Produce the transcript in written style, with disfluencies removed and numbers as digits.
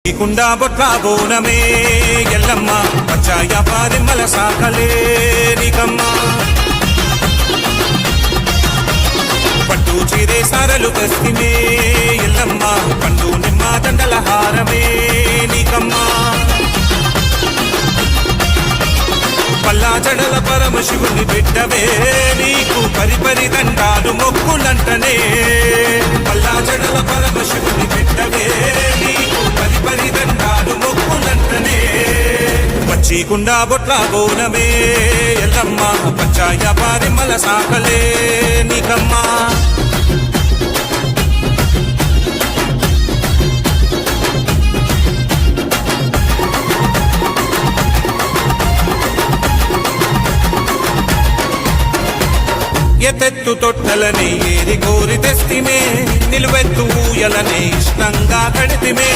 కుండా బొట్ల బోనమే ఎల్లమ్మ పచ్చాయ పారిమల సాకలే నీకమ్మ పట్టు చీరే సారలు కస్తిమే ఎల్లమ్మ పండు నిమ్మ దండల హారమే నీకమ్మ పల్లా జడల పరమశివుని బిడ్డవే నీకు పరిపరి దండాలు మొక్కులంటనే పల్లా జడల పరమశివుని బిడ్డవే నీకు పరిపరి దండాలు మొక్కులంటనే పచ్చికుండా బొట్ల బోనమే ఎల్లమ్మ పచ్చాయ పారిమల సాకలే నీకమ్మ ఎత్తెత్తు తొట్టలనే ఏరి కోరి తెస్తిమే నిలువెత్తు ఊయలనే ఇష్టంగా కడితిమే